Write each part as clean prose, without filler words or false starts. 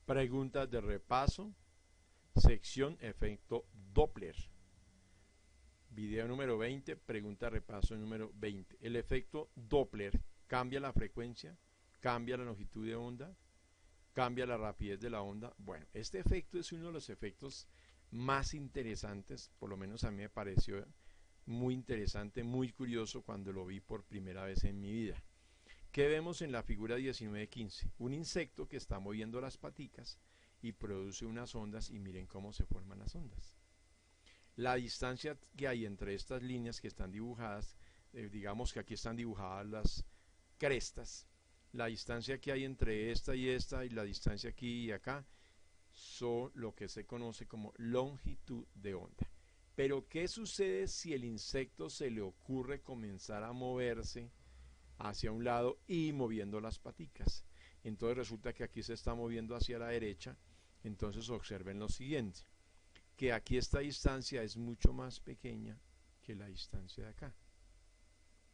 Preguntas de repaso, sección efecto Doppler. Video número 20, pregunta de repaso número 20. El efecto Doppler cambia la frecuencia, cambia la longitud de onda, cambia la rapidez de la onda. Bueno, este efecto es uno de los efectos más interesantes, por lo menos a mí me pareció muy interesante, muy curioso cuando lo vi por primera vez en mi vida. ¿Qué vemos en la figura 19.15? Un insecto que está moviendo las paticas y produce unas ondas, y miren cómo se forman las ondas. La distancia que hay entre estas líneas que están dibujadas, digamos que aquí están dibujadas las crestas, la distancia que hay entre esta y la distancia aquí y acá, son lo que se conoce como longitud de onda. Pero ¿qué sucede si el insecto se le ocurre comenzar a moverse hacia un lado y moviendo las paticas? Entonces resulta que aquí se está moviendo hacia la derecha. Entonces observen lo siguiente, que aquí esta distancia es mucho más pequeña que la distancia de acá.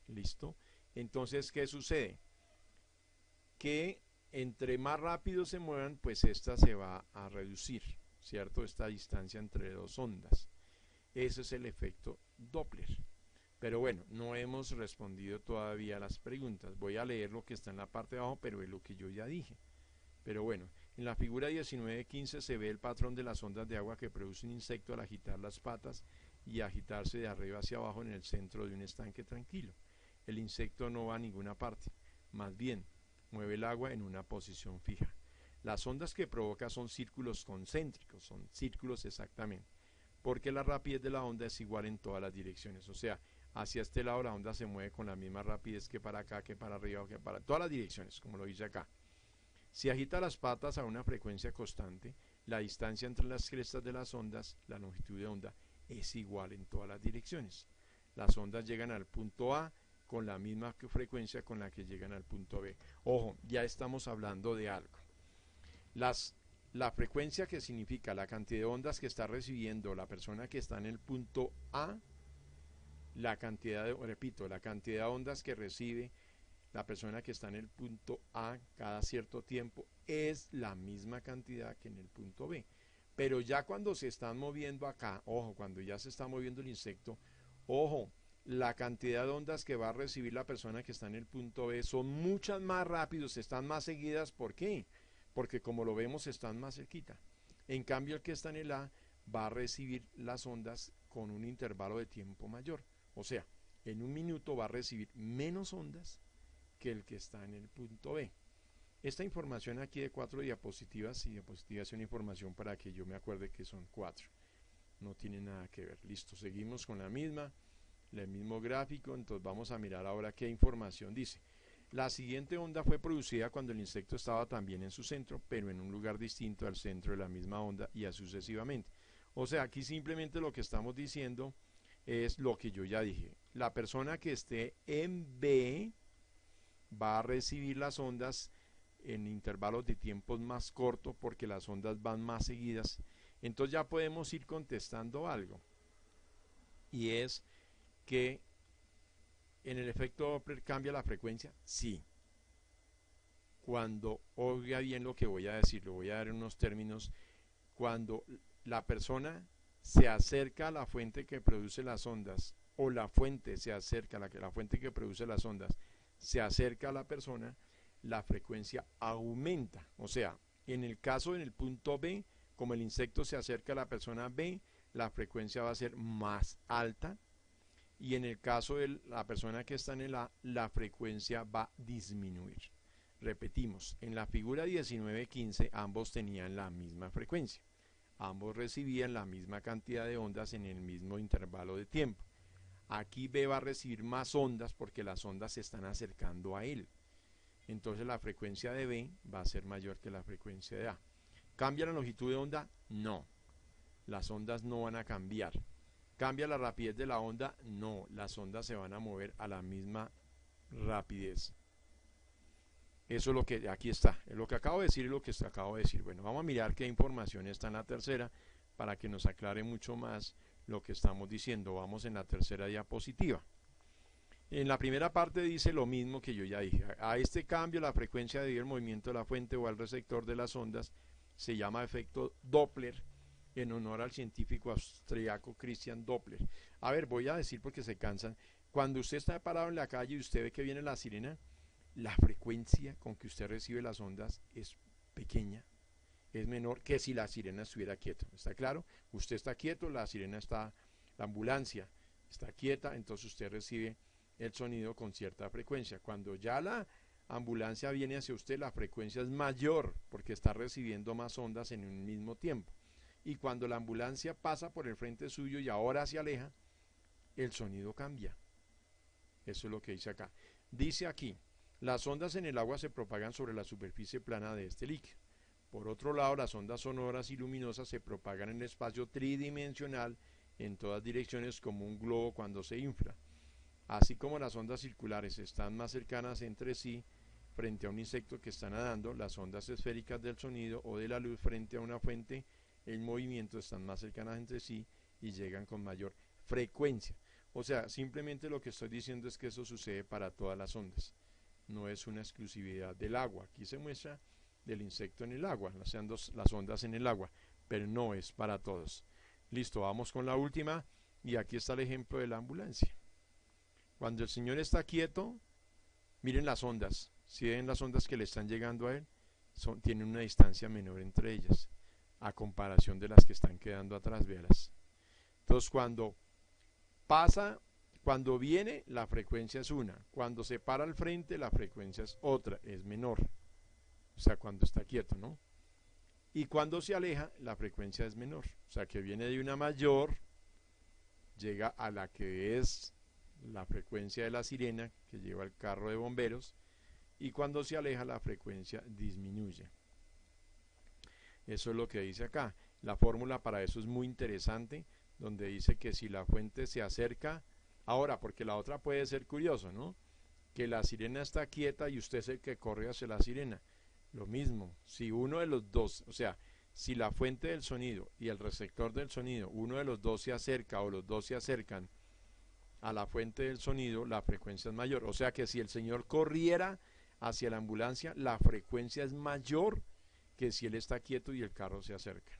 ¿Listo? Entonces, ¿qué sucede? Que entre más rápido se muevan, pues esta se va a reducir, ¿cierto? Esta distancia entre dos ondas. Ese es el efecto Doppler. Pero bueno, no hemos respondido todavía a las preguntas. Voy a leer lo que está en la parte de abajo, pero es lo que yo ya dije. Pero bueno, en la figura 19.15 se ve el patrón de las ondas de agua que produce un insecto al agitar las patas y agitarse de arriba hacia abajo en el centro de un estanque tranquilo. El insecto no va a ninguna parte, más bien mueve el agua en una posición fija. Las ondas que provoca son círculos concéntricos, son círculos exactamente, porque la rapidez de la onda es igual en todas las direcciones. O sea, hacia este lado la onda se mueve con la misma rapidez que para acá, que para arriba, que para todas las direcciones, como lo dice acá. Si agita las patas a una frecuencia constante, la distancia entre las crestas de las ondas, la longitud de onda, es igual en todas las direcciones. Las ondas llegan al punto A con la misma frecuencia con la que llegan al punto B. Ojo, ya estamos hablando de algo. La frecuencia, que significa la cantidad de ondas que está recibiendo la persona que está en el punto A, la cantidad de ondas que recibe la persona que está en el punto A cada cierto tiempo es la misma cantidad que en el punto B. Pero ya cuando se están moviendo acá, ojo, cuando ya se está moviendo el insecto, ojo, la cantidad de ondas que va a recibir la persona que está en el punto B son muchas más rápidos, están más seguidas. ¿Por qué? Porque como lo vemos, están más cerquita. En cambio, el que está en el A va a recibir las ondas con un intervalo de tiempo mayor. O sea, en un minuto va a recibir menos ondas que el que está en el punto B. Esta información aquí de 4 diapositivas, y diapositivas es una información para que yo me acuerde que son 4. No tiene nada que ver. Listo, seguimos con el mismo gráfico. Entonces vamos a mirar ahora qué información dice. La siguiente onda fue producida cuando el insecto estaba también en su centro, pero en un lugar distinto al centro de la misma onda, y así sucesivamente. O sea, aquí simplemente lo que estamos diciendo es lo que yo ya dije. La persona que esté en B va a recibir las ondas en intervalos de tiempos más cortos porque las ondas van más seguidas. Entonces ya podemos ir contestando algo, y es que en el efecto Doppler cambia la frecuencia. Sí, cuando, oiga bien lo que voy a decir, lo voy a dar en unos términos, cuando la persona se acerca a la fuente que produce las ondas, o la fuente se acerca a la fuente que produce las ondas se acerca a la persona, la frecuencia aumenta. O sea, en el caso en el punto B, como el insecto se acerca a la persona B, la frecuencia va a ser más alta, y en el caso de la persona que está en el A, la frecuencia va a disminuir. Repetimos, en la figura 19.15 ambos tenían la misma frecuencia, ambos recibían la misma cantidad de ondas en el mismo intervalo de tiempo. Aquí B va a recibir más ondas porque las ondas se están acercando a él. Entonces la frecuencia de B va a ser mayor que la frecuencia de A. ¿Cambia la longitud de onda? No. Las ondas no van a cambiar. ¿Cambia la rapidez de la onda? No. Las ondas se van a mover a la misma rapidez. Eso es lo que aquí está. Lo que acabo de decir es lo que acabo de decir. Bueno, vamos a mirar qué información está en la tercera para que nos aclare mucho más lo que estamos diciendo. Vamos en la tercera diapositiva. En la primera parte dice lo mismo que yo ya dije. A este cambio, la frecuencia debido al movimiento de la fuente o al receptor de las ondas se llama efecto Doppler, en honor al científico austriaco Christian Doppler. A ver, voy a decir porque se cansan. Cuando usted está parado en la calle y usted ve que viene la sirena, la frecuencia con que usted recibe las ondas es pequeña, es menor que si la sirena estuviera quieta. ¿Está claro? Usted está quieto, la sirena está, la ambulancia está quieta, entonces usted recibe el sonido con cierta frecuencia. Cuando ya la ambulancia viene hacia usted, la frecuencia es mayor porque está recibiendo más ondas en un mismo tiempo. Y cuando la ambulancia pasa por el frente suyo y ahora se aleja, el sonido cambia. Eso es lo que dice acá. Dice aquí, las ondas en el agua se propagan sobre la superficie plana de este líquido. Por otro lado, las ondas sonoras y luminosas se propagan en el espacio tridimensional en todas direcciones como un globo cuando se infla. Así como las ondas circulares están más cercanas entre sí frente a un insecto que está nadando, las ondas esféricas del sonido o de la luz frente a una fuente en movimiento están más cercanas entre sí y llegan con mayor frecuencia. O sea, simplemente lo que estoy diciendo es que eso sucede para todas las ondas. No es una exclusividad del agua. Aquí se muestra del insecto en el agua, las ondas en el agua, pero no es para todos. Listo, vamos con la última y aquí está el ejemplo de la ambulancia. Cuando el señor está quieto, miren las ondas. Si ven las ondas que le están llegando a él, tienen una distancia menor entre ellas, a comparación de las que están quedando atrás, véalas. Entonces cuando viene, la frecuencia es una. Cuando se para al frente, la frecuencia es otra, es menor. O sea, cuando está quieto, ¿no? Y cuando se aleja, la frecuencia es menor. O sea, que viene de una mayor, llega a la que es la frecuencia de la sirena, que lleva el carro de bomberos, y cuando se aleja, la frecuencia disminuye. Eso es lo que dice acá. La fórmula para eso es muy interesante, donde dice que si la fuente se acerca, ahora, porque la otra puede ser curioso, ¿no? Que la sirena está quieta y usted es el que corre hacia la sirena. Lo mismo, si uno de los dos, o sea, si la fuente del sonido y el receptor del sonido, uno de los dos se acerca o los dos se acercan a la fuente del sonido, la frecuencia es mayor. O sea que si el señor corriera hacia la ambulancia, la frecuencia es mayor que si él está quieto y el carro se acerca.